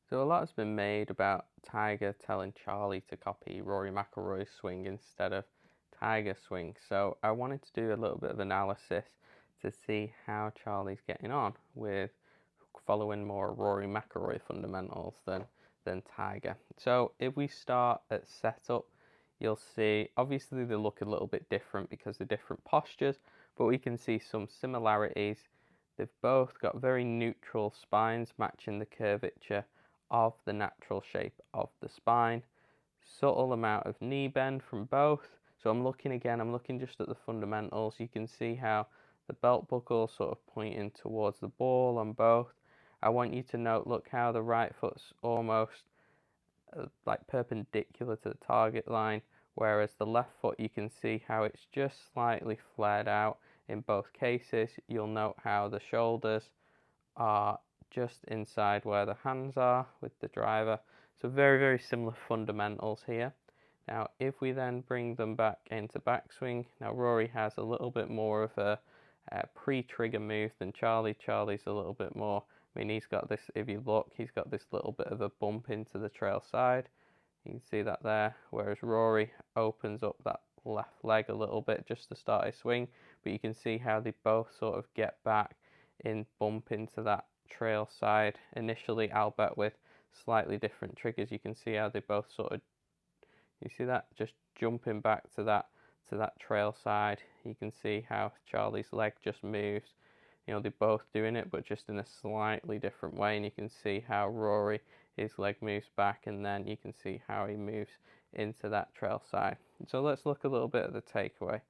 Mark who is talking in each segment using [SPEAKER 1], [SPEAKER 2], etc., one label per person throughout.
[SPEAKER 1] So a lot has been made about Tiger telling Charlie to copy Rory McIlroy's swing instead of Tiger's swing. So I wanted to do a little bit of analysis to see how Charlie's getting on with following more Rory McIlroy fundamentals than Tiger. So if we start at setup, you'll see obviously they look a little bit different because of different postures, but we can see some similarities. They've both got very neutral spines matching the curvature of the natural shape of the spine. Subtle amount of knee bend from both. So I'm looking just at the fundamentals. You can see how the belt buckle sort of pointing towards the ball on both. I want you to note, look how the right foot's almost like perpendicular to the target line, whereas the left foot, you can see how it's just slightly flared out in both cases. You'll note how the shoulders are just inside where the hands are with the driver. So very, very similar fundamentals here. Now, if we then bring them back into backswing, now Rory has a little bit more of a pre-trigger move than Charlie. Charlie's a little bit more, I mean, he's got this, if you look, he's got this little bit of a bump into the trail side. You can see that there, whereas Rory opens up that left leg a little bit just to start his swing, but you can see how they both sort of get back in bump into that trail side initially, albeit with slightly different triggers. You can see how they both sort of, you see that, just jumping back to that trail side. You can see how Charlie's leg just moves. You know, they're both doing it, but just in a slightly different way. And you can see how Rory, his leg moves back, and then you can see how he moves into that trail side. So let's look a little bit at the takeaway.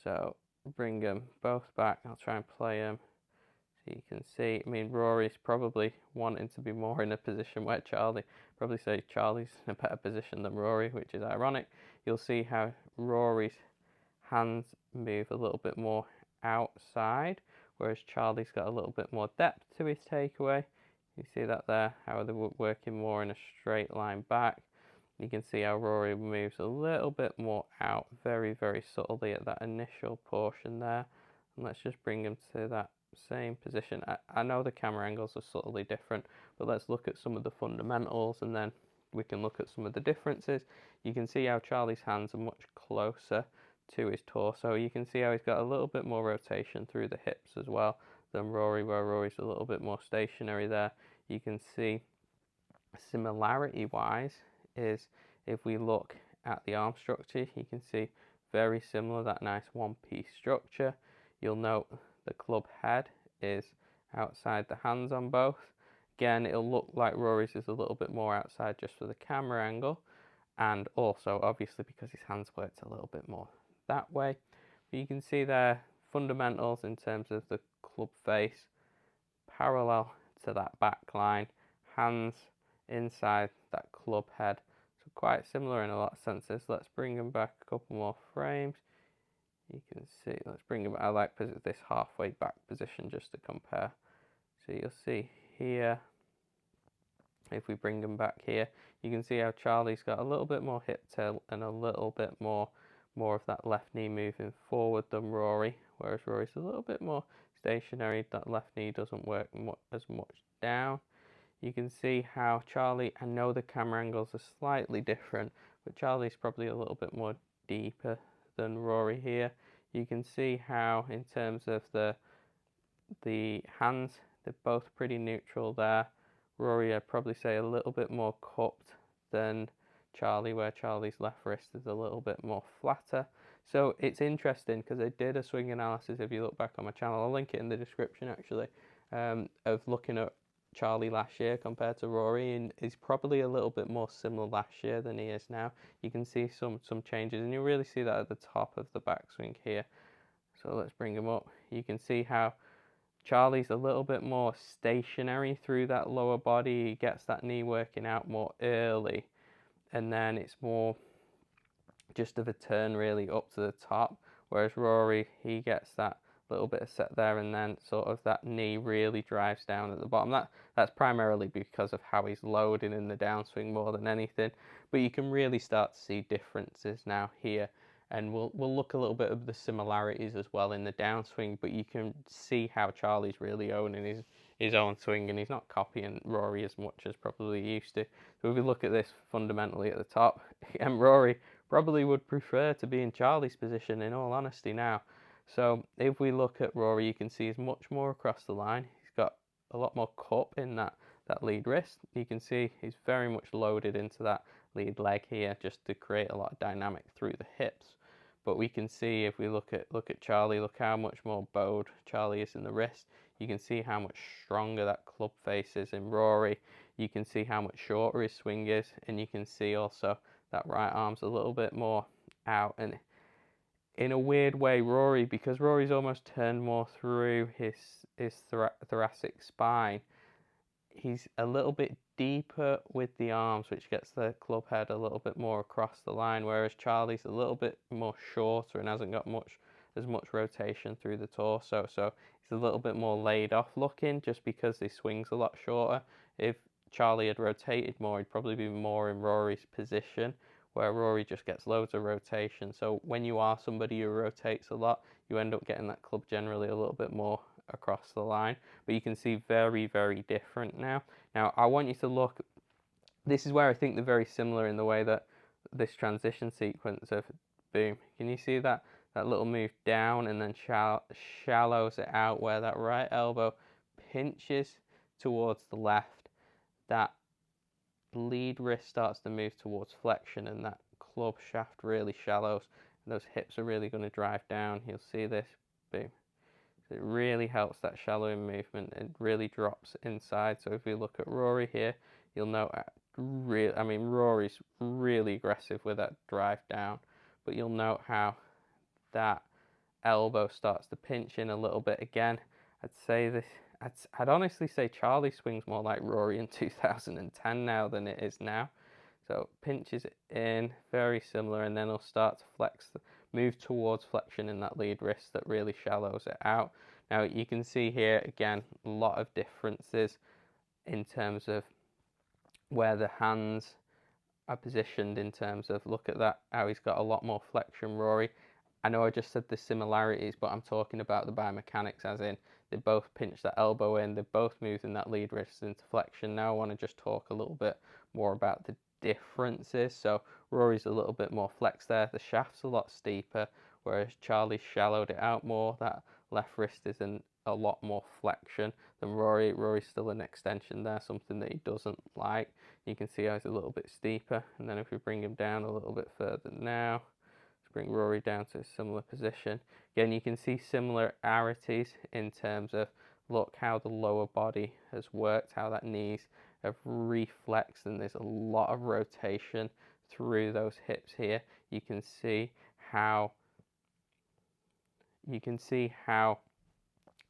[SPEAKER 1] So bring them both back. I'll try and play them. So you can see, I mean, Rory's probably wanting to be more in a position where probably say Charlie's in a better position than Rory, which is ironic. You'll see how Rory's hands move a little bit more outside, whereas Charlie's got a little bit more depth to his takeaway. You see that there, how they're working more in a straight line back. You can see how Rory moves a little bit more out, very, very subtly at that initial portion there. And let's just bring him to that same position. I know the camera angles are subtly different, but let's look at some of the fundamentals and then we can look at some of the differences. You can see how Charlie's hands are much closer to his torso. You can see how he's got a little bit more rotation through the hips as well than Rory, where Rory's a little bit more stationary there. You can see similarity wise is if we look at the arm structure, you can see very similar, that nice one-piece structure. You'll note the club head is outside the hands on both. Again, it'll look like Rory's is a little bit more outside just for the camera angle, and also obviously because his hands worked a little bit more that way. But you can see their fundamentals in terms of the club face parallel to that back line, hands inside that club head. So quite similar in a lot of senses. Let's bring them back a couple more frames. You can see, let's bring them, I like this halfway back position just to compare. So you'll see here, if we bring them back here, you can see how Charlie's got a little bit more hip tilt and a little bit more of that left knee moving forward than Rory, whereas Rory's a little bit more stationary. That left knee doesn't work as much down. You can see how Charlie, I know the camera angles are slightly different, but Charlie's probably a little bit more deeper than Rory here. You can see how in terms of the hands, they're both pretty neutral there. Rory, I'd probably say a little bit more cupped than Charlie, where Charlie's left wrist is a little bit more flatter. So it's interesting because I did a swing analysis, if you look back on my channel, I'll link it in the description actually, of looking at Charlie last year compared to Rory, and he's probably a little bit more similar last year than he is now. You can see some changes, and you really see that at the top of the backswing here. So let's bring him up. You can see how Charlie's a little bit more stationary through that lower body. He gets that knee working out more early, and then it's more just of a turn really up to the top, whereas Rory, he gets that little bit of set there, and then sort of that knee really drives down at the bottom. That's primarily because of how he's loading in the downswing more than anything, but you can really start to see differences now here, and we'll look a little bit of the similarities as well in the downswing, but you can see how Charlie's really owning his own swing, and he's not copying Rory as much as probably he used to. So if we look at this fundamentally at the top, and Rory probably would prefer to be in Charlie's position, in all honesty now. So if we look at Rory, you can see he's much more across the line. He's got a lot more cup in that lead wrist. You can see he's very much loaded into that lead leg here, just to create a lot of dynamic through the hips. But we can see if we look at Charlie, look how much more bowed Charlie is in the wrist. You can see how much stronger that club face is in Rory. You can see how much shorter his swing is, and you can see also that right arm's a little bit more out. And in a weird way, Rory, because Rory's almost turned more through his thoracic spine, he's a little bit deeper with the arms, which gets the club head a little bit more across the line, whereas Charlie's a little bit more shorter and hasn't got as much rotation through the torso, so he's a little bit more laid off looking, just because his swing's a lot shorter. If Charlie had rotated more, he'd probably be more in Rory's position, where Rory just gets loads of rotation. So when you are somebody who rotates a lot, you end up getting that club generally a little bit more across the line. But you can see very, very different now. Now I want you to look, this is where I think they're very similar in the way that this transition sequence of boom, can you see that little move down and then shallows it out, where that right elbow pinches towards the left, that lead wrist starts to move towards flexion, and that club shaft really shallows, and those hips are really going to drive down. You'll see this, boom. It really helps that shallowing movement. It really drops inside. So if we look at Rory here, you'll note, Rory's really aggressive with that drive down, but you'll note how that elbow starts to pinch in a little bit again. I'd honestly say Charlie swings more like Rory in 2010 now than it is now. So pinches it in, very similar, and then he'll start to move towards flexion in that lead wrist that really shallows it out. Now you can see here again a lot of differences in terms of where the hands are positioned, in terms of, look at that, how he's got a lot more flexion, Rory. I know I just said the similarities, but I'm talking about the biomechanics, as in they both pinch that elbow in, they're both moving that lead wrist into flexion. Now I want to just talk a little bit more about the differences. So Rory's a little bit more flex there, the shaft's a lot steeper, whereas Charlie shallowed it out more. That left wrist is in a lot more flexion than Rory. Rory's still an extension there, something that he doesn't like. You can see how he's a little bit steeper, and then if we bring him down a little bit further now, bring Rory down to a similar position. Again, you can see similarities in terms of, look how the lower body has worked, how that knees have reflexed, and there's a lot of rotation through those hips here. You can see how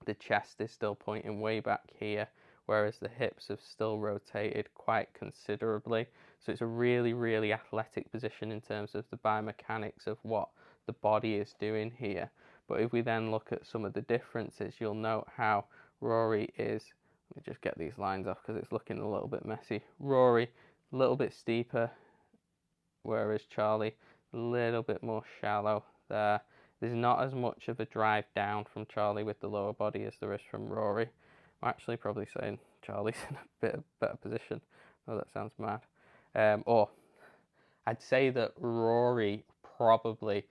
[SPEAKER 1] the chest is still pointing way back here, whereas the hips have still rotated quite considerably. So it's a really, really athletic position in terms of the biomechanics of what the body is doing here. But if we then look at some of the differences, you'll note how Rory is, let me just get these lines off because it's looking a little bit messy. Rory, a little bit steeper, whereas Charlie, a little bit more shallow there. There's not as much of a drive down from Charlie with the lower body as there is from Rory. I'm actually probably saying Charlie's in a bit of better position. Oh, that sounds mad. Or I'd say that Rory probably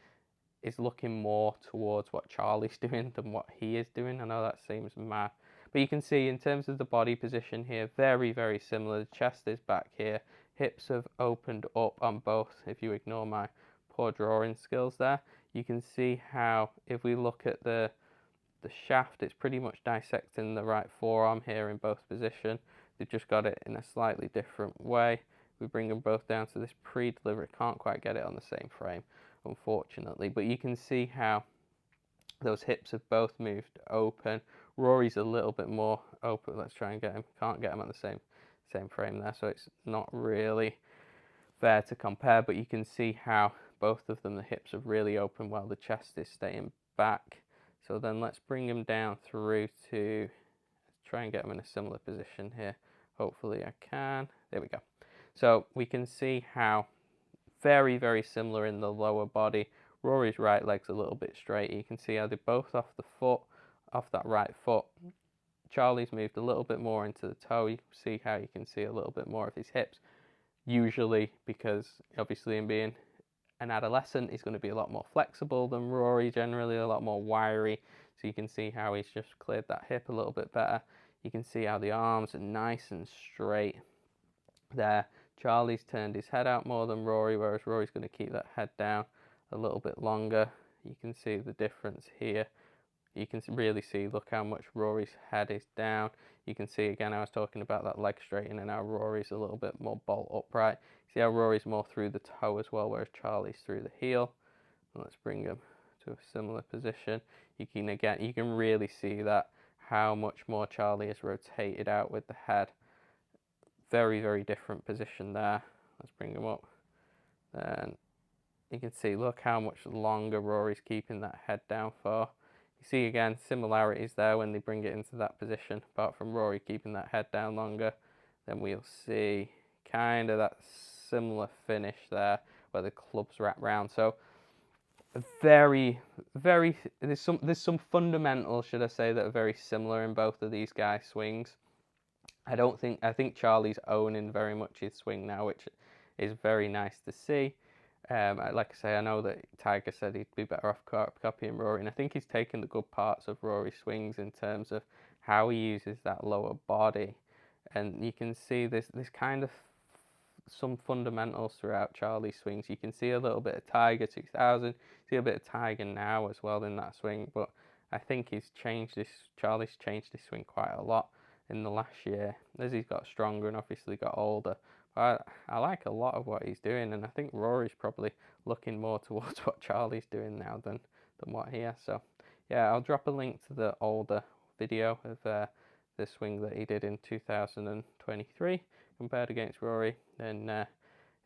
[SPEAKER 1] is looking more towards what Charlie's doing than what he is doing. I know that seems mad, but you can see in terms of the body position here, very, very similar. The chest is back here. Hips have opened up on both. If you ignore my poor drawing skills there, you can see how if we look at the shaft, it's pretty much dissecting the right forearm here in both positions. They've just got it in a slightly different way. We bring them both down to this pre-delivery. Can't quite get it on the same frame, unfortunately, but you can see how those hips have both moved open. Rory's a little bit more open. Let's try and get him. Can't get him on the same frame there, so it's not really fair to compare, but you can see how both of them, the hips are really open while the chest is staying back. So then let's bring him down through to, try and get him in a similar position here. Hopefully I can. There we go. So we can see how very, very similar in the lower body. Rory's right leg's a little bit straight. You can see how they're both off the foot, off that right foot. Charlie's moved a little bit more into the toe. You can see how you can see a little bit more of his hips. Usually, because obviously in being an adolescent, he's going to be a lot more flexible than Rory, generally a lot more wiry. So you can see how he's just cleared that hip a little bit better. You can see how the arms are nice and straight there. Charlie's turned his head out more than Rory, whereas Rory's going to keep that head down a little bit longer. You can see the difference here. You can really see, look how much Rory's head is down. You can see again, I was talking about that leg straightening, how Rory's a little bit more bolt upright. See how Rory's more through the toe as well, whereas Charlie's through the heel. Let's bring him to a similar position. You can really see that how much more Charlie is rotated out with the head. Very, very different position there. Let's bring him up. Then you can see, look how much longer Rory's keeping that head down for. You see again, similarities there when they bring it into that position. Apart from Rory keeping that head down longer, then we'll see kind of that similar finish there where the clubs wrap round. So there's some fundamentals, should I say, that are very similar in both of these guys' swings. I think Charlie's owning very much his swing now, which is very nice to see. Like I say, I know that Tiger said he'd be better off copying Rory, and I think he's taken the good parts of Rory's swings in terms of how he uses that lower body. And you can see this kind of some fundamentals throughout Charlie's swings. You can see a little bit of Tiger 2000, see a bit of Tiger now as well in that swing, but I think Charlie's changed his swing quite a lot in the last year as he's got stronger and obviously got older. But I like a lot of what he's doing, and I think Rory's probably looking more towards what Charlie's doing now than what he has. So yeah, I'll drop a link to the older video of the swing that he did in 2023 compared against Rory. And if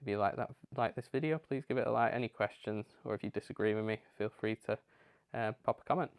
[SPEAKER 1] you like this video, please give it a like. Any questions, or if you disagree with me, feel free to pop a comment.